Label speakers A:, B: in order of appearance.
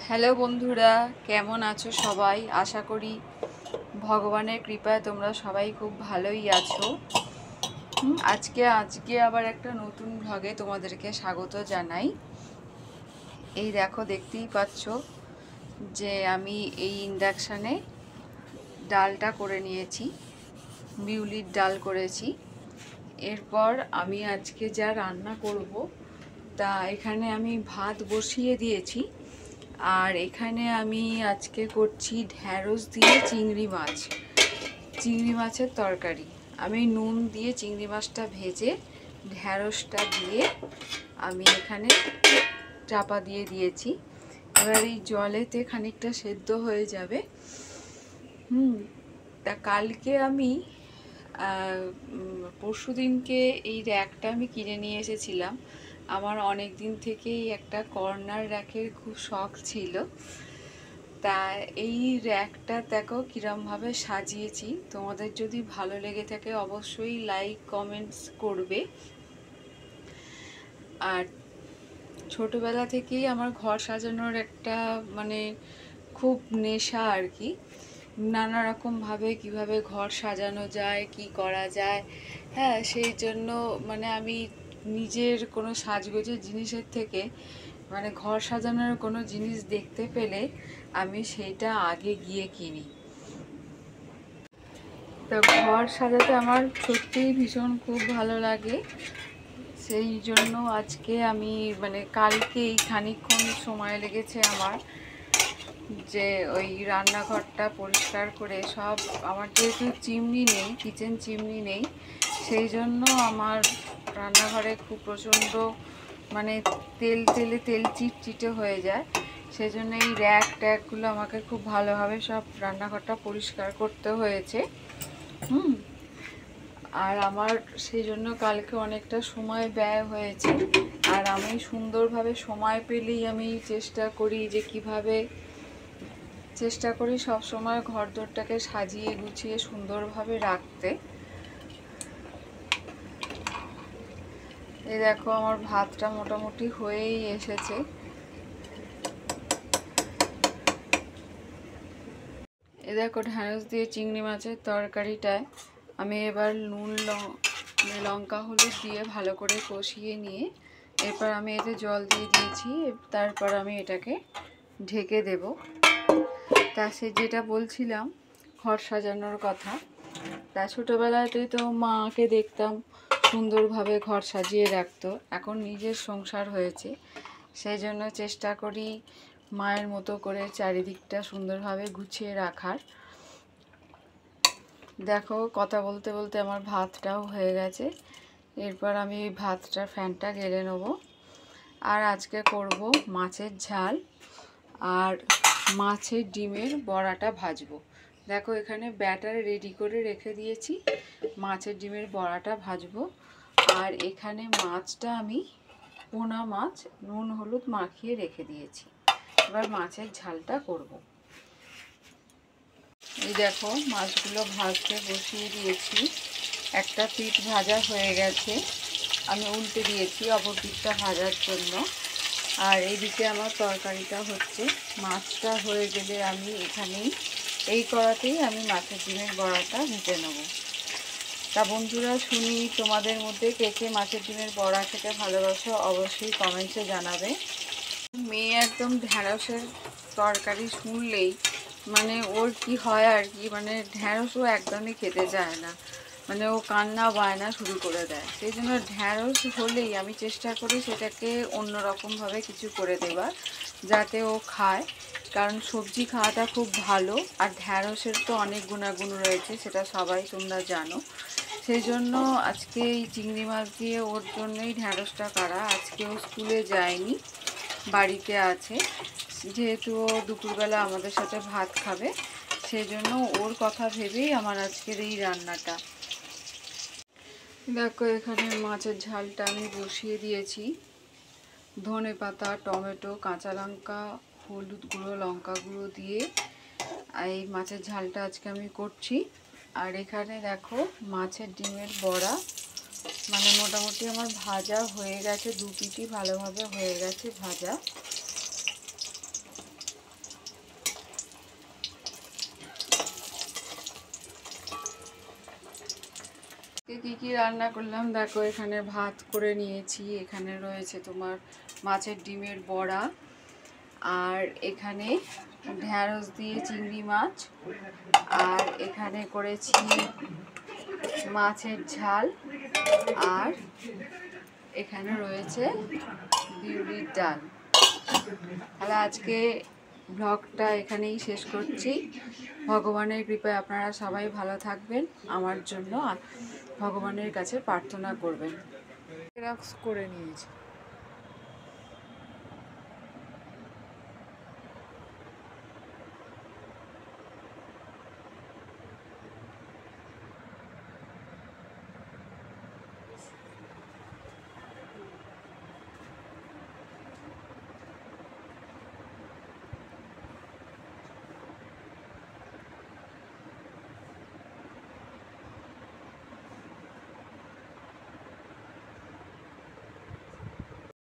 A: Hello বন্ধুরা, কেমন আছো সবাই? আশা করি ভগবানের কৃপায় তোমরা সবাই খুব ভালোই আছো। আজকে আবার একটা নতুন ভ্লগে তোমাদেরকে স্বাগত জানাই। এই দেখো, দেখতেই পাচ্ছ যে আমি এই ইন্ডাকশানে ডালটা করে নিয়েছি, বিউলির ডাল করেছি। এরপর আমি আজকে যা রান্না করব তা এখানে আমি ভাত বসিয়ে দিয়েছি। আর এখানে আমি আজকে করছি ঢ্যাঁড়স দিয়ে চিংড়ি মাছের তরকারি। আমি নুন দিয়ে চিংড়ি মাছটা ভেজে ঢ্যাঁড়সটা দিয়ে আমি এখানে চাপা দিয়ে দিয়েছি। এবার এই জলেতে খানিকটা সেদ্ধ হয়ে যাবে। তা কালকে আমি পরশুদিনকে এই র্যাকটা আমি কিনে নিয়ে এসেছিলাম। আমার অনেক দিন থেকেই একটা কর্নার র্যাকের খুব শখ ছিল। তা এই র্যাকটা দেখো কিরমভাবে সাজিয়েছি। তোমাদের যদি ভালো লেগে থাকে অবশ্যই লাইক কমেন্টস করবে। আর ছোটবেলা থেকেই আমার ঘর সাজানোর একটা খুব নেশা আর কি। নানা রকমভাবে কিভাবে ঘর সাজানো যায়, কি করা যায়, হ্যাঁ, সেই জন্য আমি নিজের কোনো সাজগোজের জিনিসের থেকে ঘর সাজানোর কোনো জিনিস দেখতে পেলে আমি সেইটা আগে গিয়ে কিনি। তো ঘর সাজাতে আমার সত্যিই ভীষণ খুব ভালো লাগে। সেই জন্য আজকে আমি কালকেই খানিকক্ষণ সময় লেগেছে আমার, যে ওই রান্নাঘরটা পরিষ্কার করে সব। আমার যেহেতু চিমনি নেই, কিচেন চিমনি নেই, সেই জন্য আমার রান্নাঘরে খুব প্রচণ্ড তেল চিটচিটে হয়ে যায়। সেই জন্য এই ট্যাকগুলো আমাকে খুব ভালোভাবে সব রান্নাঘরটা পরিষ্কার করতে হয়েছে। আর আমার সেই জন্য কালকে অনেকটা সময় ব্যয় হয়েছে। আর আমি সুন্দরভাবে সময় পেলেই আমি চেষ্টা করি সব সময় ঘরদোরটাকে সাজিয়ে গুছিয়ে সুন্দরভাবে রাখতে। এই দেখো, আমার ভাতটা মোটামুটি হয়েই এসেছে। এ দেখো, ঢ্যাঁড়স দিয়ে চিংড়ি মাছের তরকারিটায় আমি এবার নুন লঙ্কা হলুদ দিয়ে ভালো করে কষিয়ে নিয়ে এরপর আমি এতে জল দিয়ে দিয়েছি। তারপর আমি এটাকে ঢেকে দেব। তা সে যেটা বলছিলাম ঘর সাজানোর কথা, তা ছোটোবেলাতেই তো মাকে দেখতাম সুন্দরভাবে ঘর সাজিয়ে রাখতো। এখন নিজের সংসার হয়েছে, সেই জন্য চেষ্টা করি মায়ের মতো করে চারিদিকটা সুন্দরভাবে গুছিয়ে রাখার। দেখো, কথা বলতে বলতে আমার ভাতটাও হয়ে গেছে। এরপর আমি ভাতটার ফ্যানটা গেলে নেব। আর আজকে করব মাছের ঝাল আর মাছের ডিমের বড়াটা ভাজবো। দেখো, এখানে ব্যাটার রেডি করে রেখে দিয়েছি, মাছের ডিমের বড়াটা ভাজবো। আর এখানে মাছটা আমি পোনা মাছ নুন হলুদ মাখিয়ে রেখে দিয়েছি। এবার মাছের ঝালটা করব। এই দেখো, মাছগুলো ভাজতে বসিয়ে দিয়েছি। একটা পিঠ ভাজা হয়ে গেছে, আমি উল্টে দিয়েছি অপর পিঠটা ভাজার জন্য। আর এইদিকে আমার তরকারিটা হচ্ছে। মাছটা হয়ে গেলে আমি এখানেই এই কড়াতেই আমি মাছের ডিমের বড়াটা ভেজে নেব। তা বন্ধুরা, শুনি তোমাদের মধ্যে কে কে মাছের ডিমের বড়া খেতে ভালোবাসো, অবশ্যই কমেন্টসে জানাবে। মেয়ে একদম ঢ্যাঁড়সের তরকারি শুনলেই ওর কি হয় আর কি, ঢ্যাঁড়সও একদমই খেতে চায় না, ও কান্না বায়না শুরু করে দেয়। সেই জন্য ঢ্যাঁড়স হলেই আমি চেষ্টা করি সেটাকে অন্যরকমভাবে কিছু করে দেবার, যাতে ও খায়। কারণ সবজি খাওয়াটা খুব ভালো, আর ঢ্যাঁড়সের তো অনেক গুণাগুণ রয়েছে, সেটা সবাই তোমরা জানো। সেই জন্য আজকে এই চিংড়ি মাছ দিয়ে ওর জন্যই ঢ্যাঁড়সটা করা। আজকে ও স্কুলে যায়নি, বাড়িতে আছে, যেহেতু ও দুপুরবেলা আমাদের সাথে ভাত খাবে, সেই জন্য ওর কথা ভেবেই আমার আজকের এই রান্নাটা। দেখো, এখানে মাছের ঝালটা আমি বসিয়ে দিয়েছি। ধনে পাতা, টমেটো, কাঁচা লঙ্কা, হলুদ গুঁড়ো, লঙ্কা গুঁড়ো দিয়ে এই মাছের ঝালটা আজকে আমি করছি। আর এখানে দেখো, মাছের ডিমের বড়া মোটামুটি আমার ভাজা হয়ে গেছে, দু পিঠই ভালোভাবে হয়ে গেছে ভাজা। কি কি রান্না করলাম দেখো, এখানে ভাত করে নিয়েছি, এখানে রয়েছে তোমার মাছের ডিমের বড়া, আর এখানে ঢ্যাঁড়স দিয়ে চিংড়ি মাছ, আর এখানে করেছি মাছের ঝাল, আর এখানে রয়েছে বিউলির ডাল। তাহলে আজকে ব্লগটা এখানেই শেষ করছি। ভগবানের কৃপায় আপনারা সবাই ভালো থাকবেন, আমার জন্য ভগবানের কাছে প্রার্থনা করবেন। জেরক্স করে নিয়েছি।